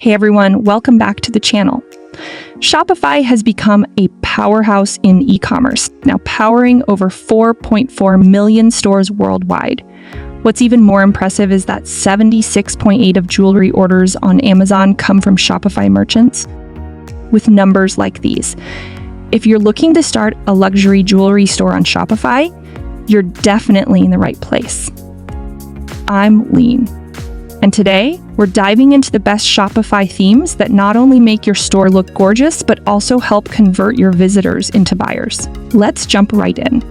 Hey everyone, welcome back to the channel. Shopify has become a powerhouse in e-commerce, now powering over 4.4 million stores worldwide. What's even more impressive is that 76.8% of jewelry orders on Amazon come from Shopify merchants. With numbers like these, if you're looking to start a luxury jewelry store on Shopify, you're definitely in the right place. I'm Lean. And today, we're diving into the best Shopify themes that not only make your store look gorgeous, but also help convert your visitors into buyers. Let's jump right in.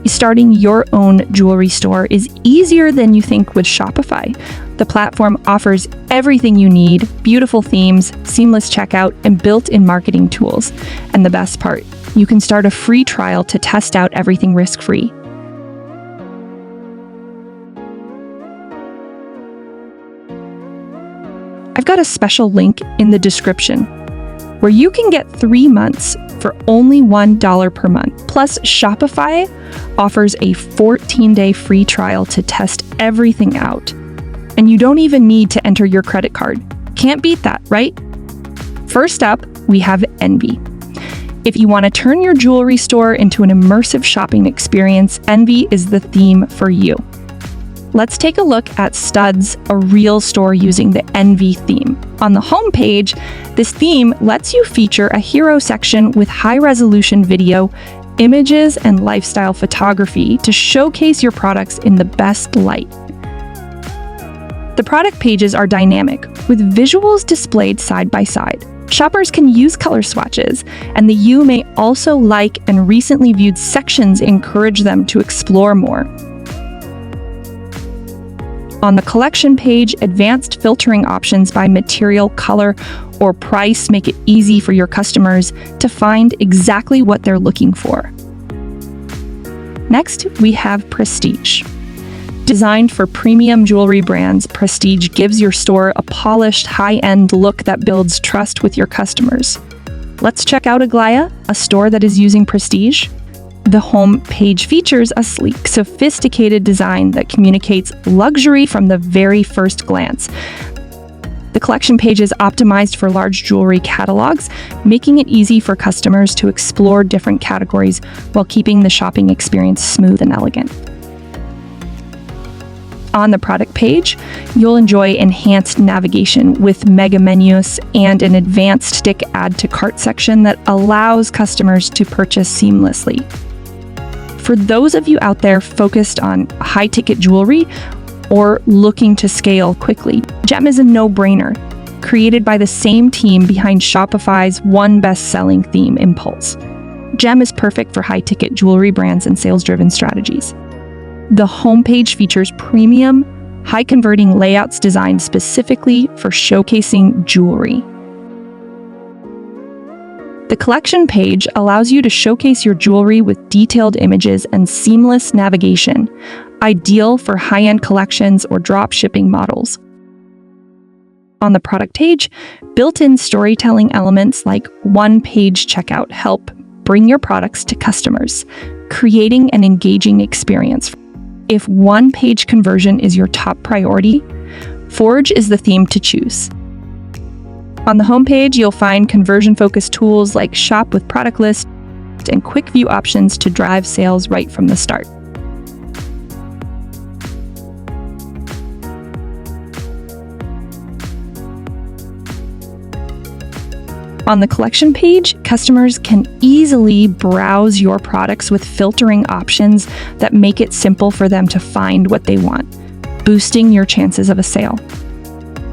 Starting your own jewelry store is easier than you think with Shopify. The platform offers everything you need: beautiful themes, seamless checkout, and built-in marketing tools. And the best part, you can start a free trial to test out everything risk-free. I've got a special link in the description where you can get 3 months for only $1 per month. Plus, Shopify offers a 14-day free trial to test everything out. And you don't even need to enter your credit card. Can't beat that, right? First up, we have Envy. If you want to turn your jewelry store into an immersive shopping experience, Envy is the theme for you. Let's take a look at Studs, a real store using the Envy theme. On the homepage, this theme lets you feature a hero section with high-resolution video, images, and lifestyle photography to showcase your products in the best light. The product pages are dynamic, with visuals displayed side by side. Shoppers can use color swatches, and the You may also like and recently viewed sections encourage them to explore more. On the collection page, advanced filtering options by material, color, or price make it easy for your customers to find exactly what they're looking for. Next, we have Prestige. Designed for premium jewelry brands, Prestige gives your store a polished, high-end look that builds trust with your customers. Let's check out Aglaya, a store that is using Prestige. The home page features a sleek, sophisticated design that communicates luxury from the very first glance. The collection page is optimized for large jewelry catalogs, making it easy for customers to explore different categories while keeping the shopping experience smooth and elegant. On the product page, you'll enjoy enhanced navigation with mega menus and an advanced stick add to cart section that allows customers to purchase seamlessly. For those of you out there focused on high-ticket jewelry or looking to scale quickly, Gem is a no-brainer, created by the same team behind Shopify's one best-selling theme, Impulse. Gem is perfect for high-ticket jewelry brands and sales-driven strategies. The homepage features premium, high-converting layouts designed specifically for showcasing jewelry. The collection page allows you to showcase your jewelry with detailed images and seamless navigation, ideal for high-end collections or drop shipping models. On the product page, built-in storytelling elements like one-page checkout help bring your products to customers, creating an engaging experience. If one-page conversion is your top priority, Forge is the theme to choose. On the homepage, you'll find conversion-focused tools like Shop with Product List and quick view options to drive sales right from the start. On the collection page, customers can easily browse your products with filtering options that make it simple for them to find what they want, boosting your chances of a sale.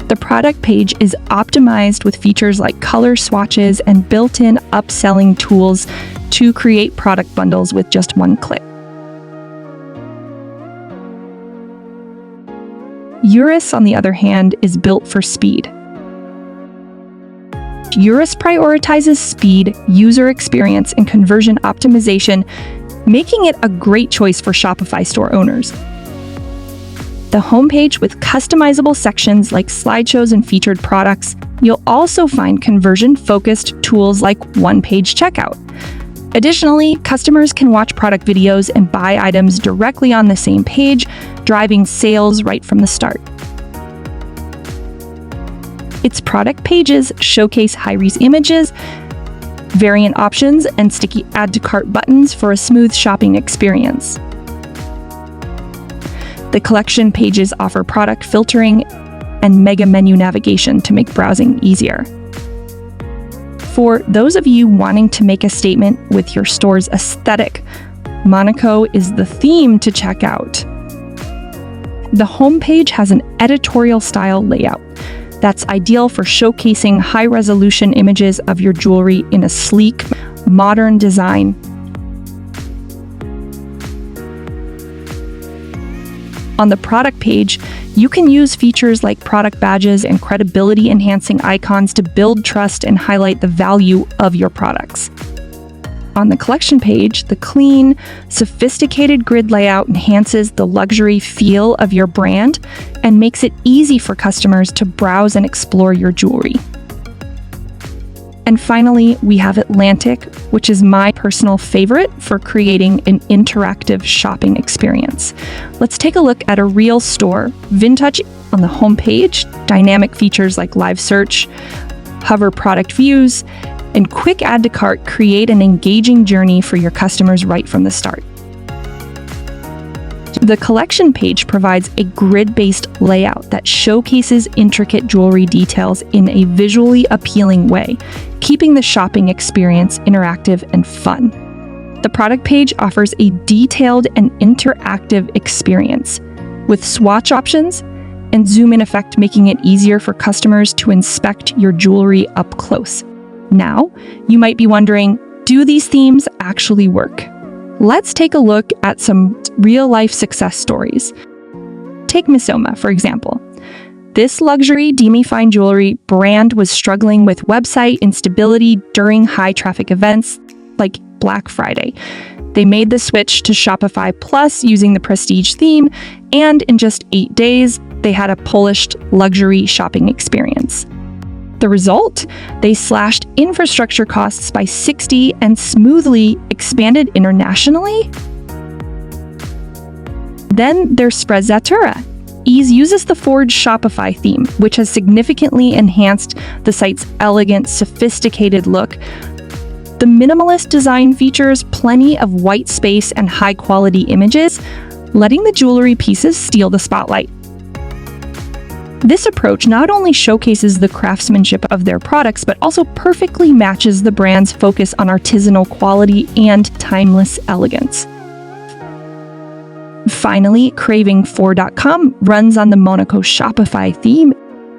The product page is optimized with features like color swatches and built-in upselling tools to create product bundles with just one click. Eurus, on the other hand, is built for speed. Eurus prioritizes speed, user experience, and conversion optimization, making it a great choice for Shopify store owners. The homepage with customizable sections like slideshows and featured products, you'll also find conversion-focused tools like one-page checkout. Additionally, customers can watch product videos and buy items directly on the same page, driving sales right from the start. Its product pages showcase high-res images, variant options, and sticky add-to-cart buttons for a smooth shopping experience. The collection pages offer product filtering and mega menu navigation to make browsing easier. For those of you wanting to make a statement with your store's aesthetic, Monaco is the theme to check out. The homepage has an editorial-style layout that's ideal for showcasing high-resolution images of your jewelry in a sleek, modern design. On the product page, you can use features like product badges and credibility-enhancing icons to build trust and highlight the value of your products. On the collection page, the clean, sophisticated grid layout enhances the luxury feel of your brand and makes it easy for customers to browse and explore your jewelry. And finally, we have Atlantic, which is my personal favorite for creating an interactive shopping experience. Let's take a look at a real store. Vintage on the homepage, dynamic features like live search, hover product views, and quick add to cart create an engaging journey for your customers right from the start. The collection page provides a grid-based layout that showcases intricate jewelry details in a visually appealing way, keeping the shopping experience interactive and fun. The product page offers a detailed and interactive experience, with swatch options and zoom-in effect making it easier for customers to inspect your jewelry up close. Now, you might be wondering, do these themes actually work? Let's take a look at some real-life success stories. Take Missoma, for example. This luxury demi-fine jewelry brand was struggling with website instability during high-traffic events like Black Friday. They made the switch to Shopify Plus using the Prestige theme, and in just 8 days, they had a polished luxury shopping experience. The result? They slashed infrastructure costs by 60% and smoothly expanded internationally. Then there's Sprezzatura. Ease uses the Forge Shopify theme, which has significantly enhanced the site's elegant, sophisticated look. The minimalist design features plenty of white space and high-quality images, letting the jewelry pieces steal the spotlight. This approach not only showcases the craftsmanship of their products, but also perfectly matches the brand's focus on artisanal quality and timeless elegance. Finally, Craving4.com runs on the Monaco Shopify theme,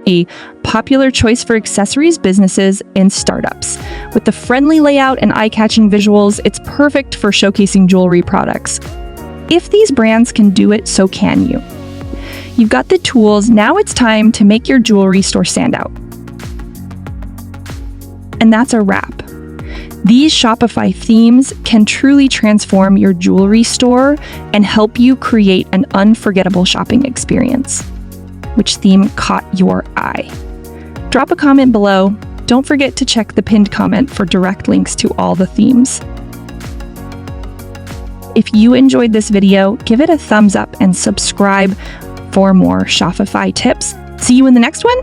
a popular choice for accessories businesses and startups. With the friendly layout and eye-catching visuals, it's perfect for showcasing jewelry products. If these brands can do it, so can you. You've got the tools, now it's time to make your jewelry store stand out. And that's a wrap. These Shopify themes can truly transform your jewelry store and help you create an unforgettable shopping experience. Which theme caught your eye? Drop a comment below. Don't forget to check the pinned comment for direct links to all the themes. If you enjoyed this video, give it a thumbs up and subscribe for more Shopify tips. See you in the next one.